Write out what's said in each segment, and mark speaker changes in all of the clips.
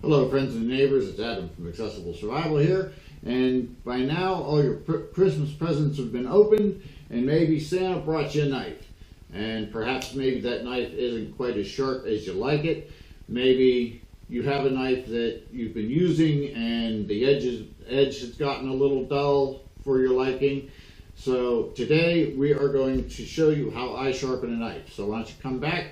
Speaker 1: Hello friends and neighbors, it's Adam from Accessible Survival here, and by now all your Christmas presents have been opened, and maybe Santa brought you a knife, and perhaps maybe that knife isn't quite as sharp as you like it. Maybe you have a knife that you've been using and the edge has gotten a little dull for your liking. So today we are going to show you how I sharpen a knife. So why don't you come back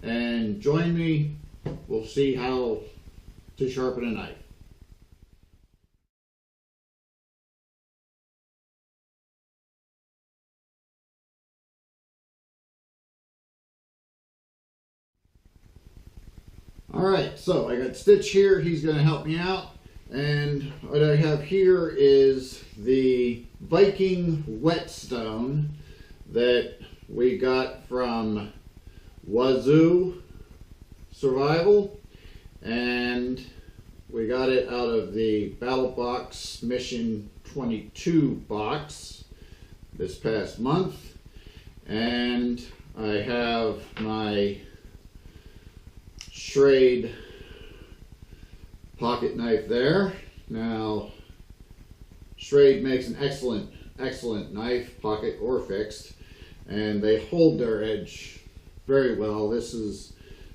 Speaker 1: and join me. We'll see how to sharpen a knife. Alright, so I got Stitch here, he's going to help me out, and what I have here is the Viking whetstone that we got from Wazoo Survival, and we got it out of the Battle Box Mission 22 box this past month. And I have my Schrade pocket knife there. Now, Schrade makes an excellent knife, pocket or fixed, and they hold their edge very well. This has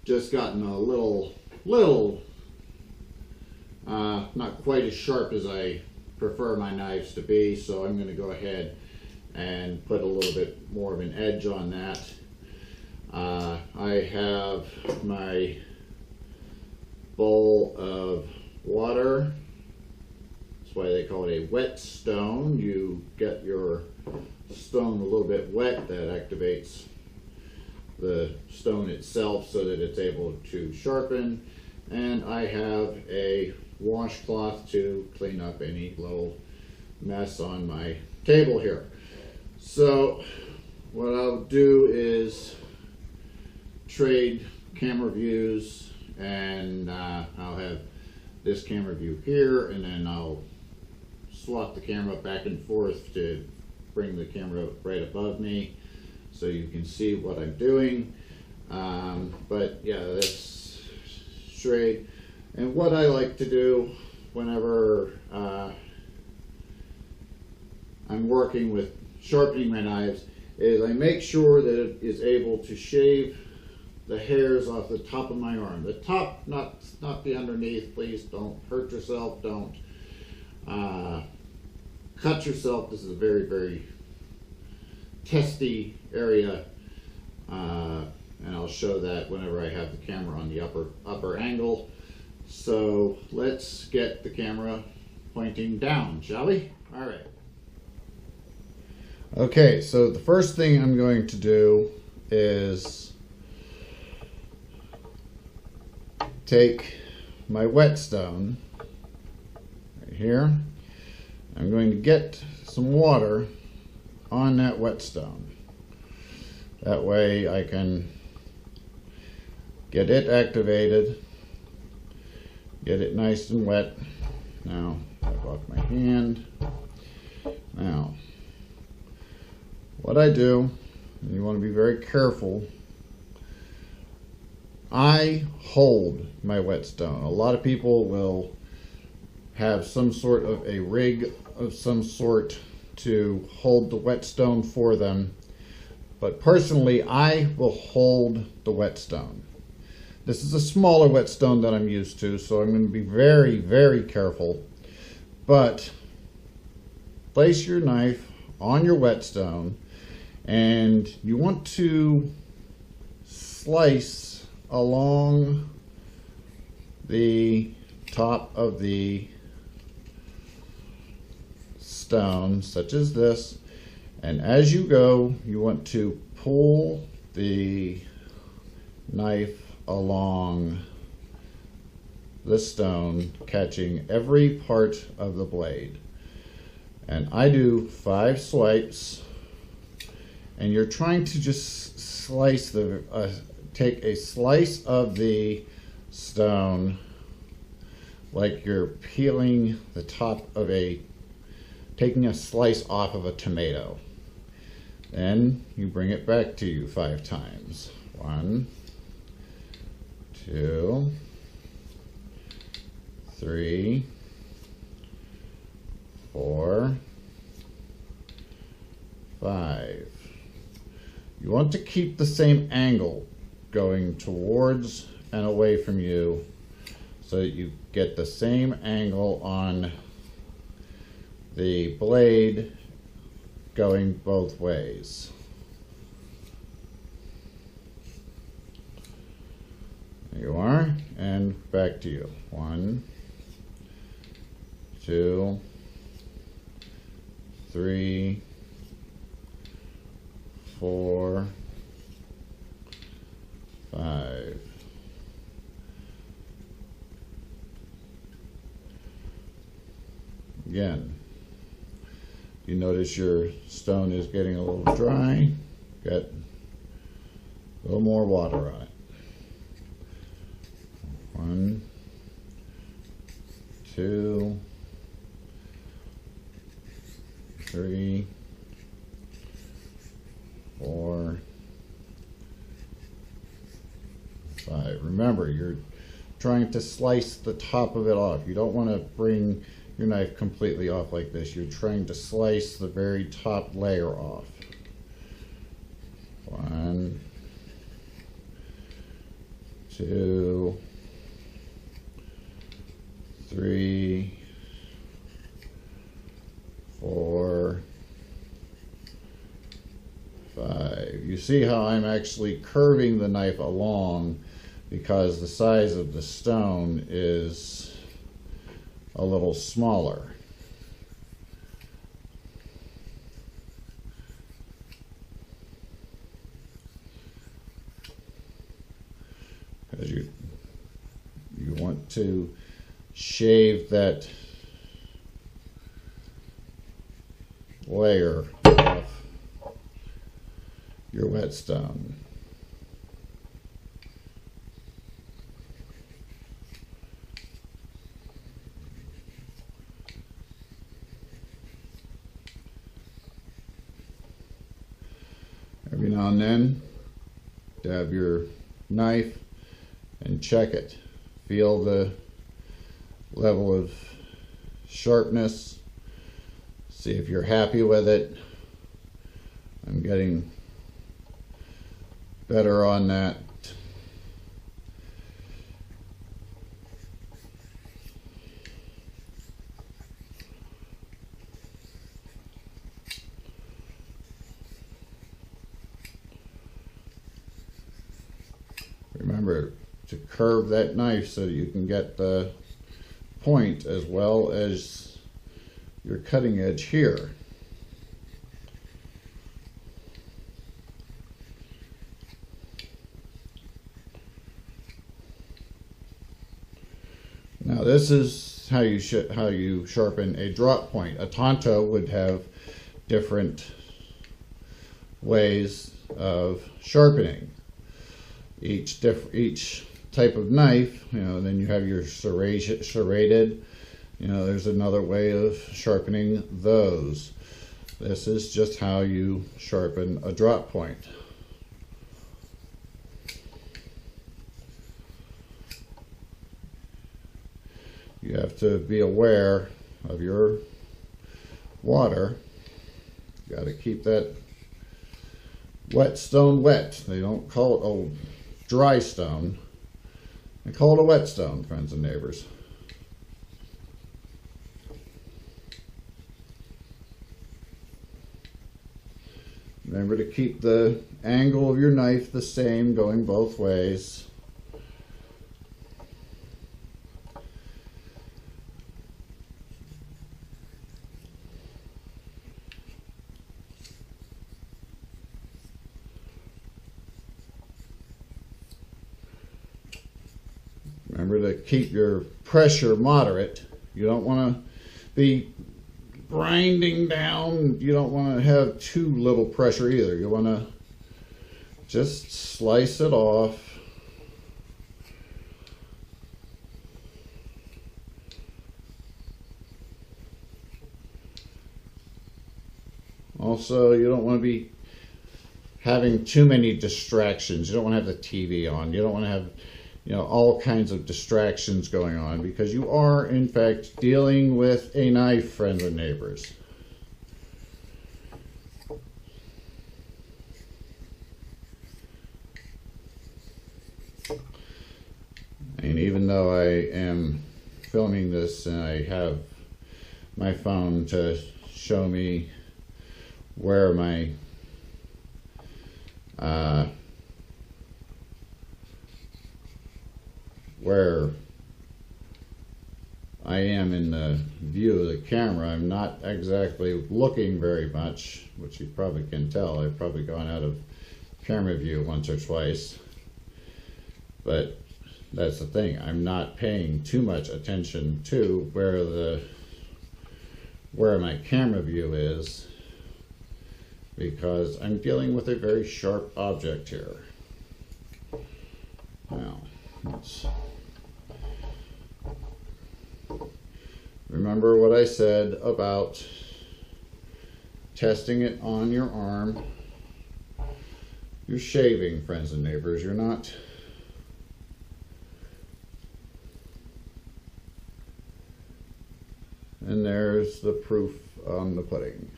Speaker 1: just gotten a little not quite as sharp as I prefer my knives to be, so I'm going to go ahead and put a little bit more of an edge on that. I have my bowl of water. That's why they call it a whetstone. You get your stone a little bit wet, that activates the stone itself so that it's able to sharpen. And I have a washcloth to clean up any little mess on my table here. So what I'll do is trade camera views, and I'll have this camera view here, and then I'll swap the camera back and forth to bring the camera right above me so you can see what I'm doing. But yeah, that's Schrade. And what I like to do whenever I'm working with sharpening my knives is I make sure that it is able to shave the hairs off the top of my arm. The top, not the underneath. Please don't hurt yourself. Don't cut yourself. This is a very testy area, and I'll show that whenever I have the camera on the upper angle. So let's get the camera pointing down, shall we? All right. Okay, so the first thing I'm going to do is take my whetstone right here. I'm going to get some water on that whetstone. That way I can get it activated, get it nice and wet. Now, wipe off my hand. Now, what I do, and you want to be very careful, I hold my whetstone. A lot of people will have some sort of a rig of some sort to hold the whetstone for them, but personally I will hold the whetstone. This is a smaller whetstone that I'm used to, so I'm going to be very careful. But place your knife on your whetstone, and you want to slice along the top of the stone, such as this, and as you go you want to pull the knife along the stone, catching every part of the blade. And I do 5 swipes, and you're trying to just slice take a slice of the stone like you're peeling the top of taking a slice off of a tomato. Then you bring it back to you 5 times. 1, 2, 3, 4, 5. You want to keep the same angle going towards and away from you so that you get the same angle on the blade going both ways. There you are, and back to you. 1, 2, 3, 4, 5. Again, you notice your stone is getting a little dry. Got a little more water on it. 1, 2, 3, 4, 5. Remember, you're trying to slice the top of it off. You don't want to bring your knife completely off like this. You're trying to slice the very top layer off. 1, 2, 3, 4, 5. You see how I'm actually curving the knife along because the size of the stone is a little smaller. Because you want to shave that layer off your whetstone. Every now and then, dab your knife and check it. Feel the level of sharpness. See if you're happy with it. I'm getting better on that. Remember to curve that knife so that you can get the point as well as your cutting edge here. Now this is how you sharpen a drop point. A tanto would have different ways of sharpening. Each type of knife, then you have your serrated, there's another way of sharpening those. This is just how you sharpen a drop point. You have to be aware of your water. You got to keep that whetstone wet. They don't call it a dry stone. They call it a whetstone, friends and neighbors. Remember to keep the angle of your knife the same, going both ways. Remember to keep your pressure moderate. You don't want to be grinding down. You don't want to have too little pressure either. You want to just slice it off. Also, you don't want to be having too many distractions. You don't want to have the TV on. You don't want to have you know, all kinds of distractions going on, because you are in fact dealing with a knife, friends and neighbors. And even though I am filming this and I have my phone to show me where my where I am in the view of the camera, I'm not exactly looking very much, which you probably can tell. I've probably gone out of camera view once or twice, but that's the thing. I'm not paying too much attention to where my camera view is, because I'm dealing with a very sharp object here. Now, remember what I said about testing it on your arm. You're shaving, friends and neighbors. You're not and there's the proof on the pudding.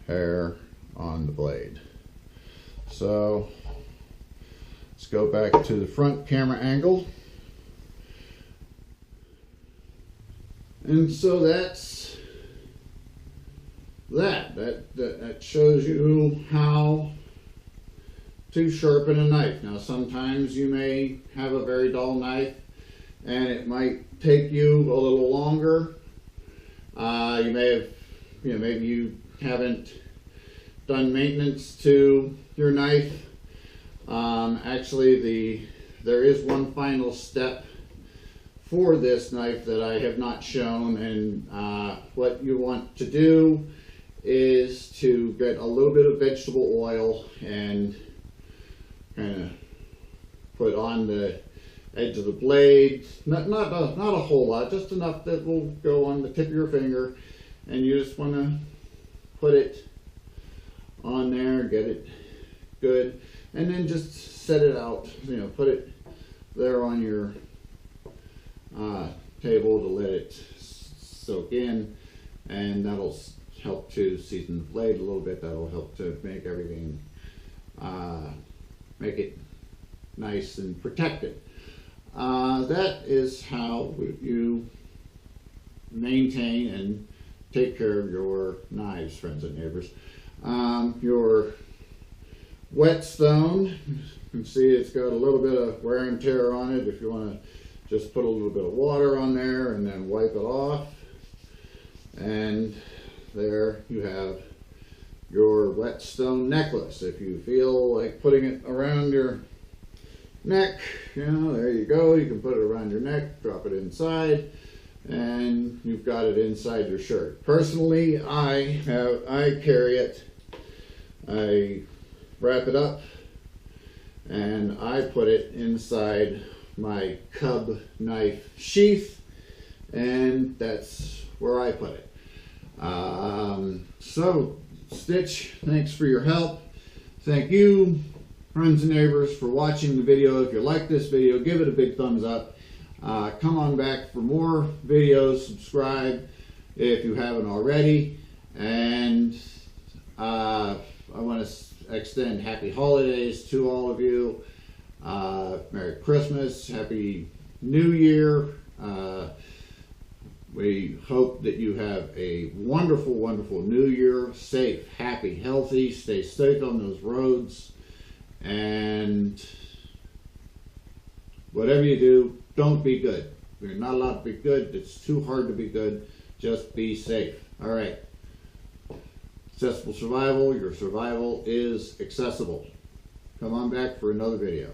Speaker 1: Hair on the blade. So let's go back to the front camera angle. And so that's that shows you how to sharpen a knife. Now sometimes you may have a very dull knife and it might take you a little longer. You may have, maybe you haven't done maintenance to your knife. Actually, there is one final step for this knife that I have not shown, and what you want to do is to get a little bit of vegetable oil and kind of put on the edge of the blade, not a whole lot, just enough that will go on the tip of your finger, and you just want to put it on there, get it good, and then just set it out, put it there on your table to let it soak in, and that'll help to season the blade a little bit. That'll help to make everything, make it nice and protected. That is how you maintain and take care of your knives, friends and neighbors. Your whetstone, you can see it's got a little bit of wear and tear on it. If you want to just put a little bit of water on there and then wipe it off, and there you have your whetstone necklace. If you feel like putting it around your neck, there you go. You can put it around your neck, drop it inside, and you've got it inside your shirt. Personally, I carry it. I wrap it up and I put it inside my cub knife sheath, and that's where I put it. So Stitch, thanks for your help. Thank you, friends and neighbors, for watching the video. If you like this video, give it a big thumbs up. Come on back for more videos. Subscribe if you haven't already. And I want to extend happy holidays to all of you. Merry Christmas, Happy New Year. We hope that you have a wonderful, wonderful New Year. Safe, happy, healthy. Stay safe on those roads. And whatever you do, don't be good. You're not allowed to be good. It's too hard to be good. Just be safe. All right. Accessible survival. Your survival is accessible. Come on back for another video.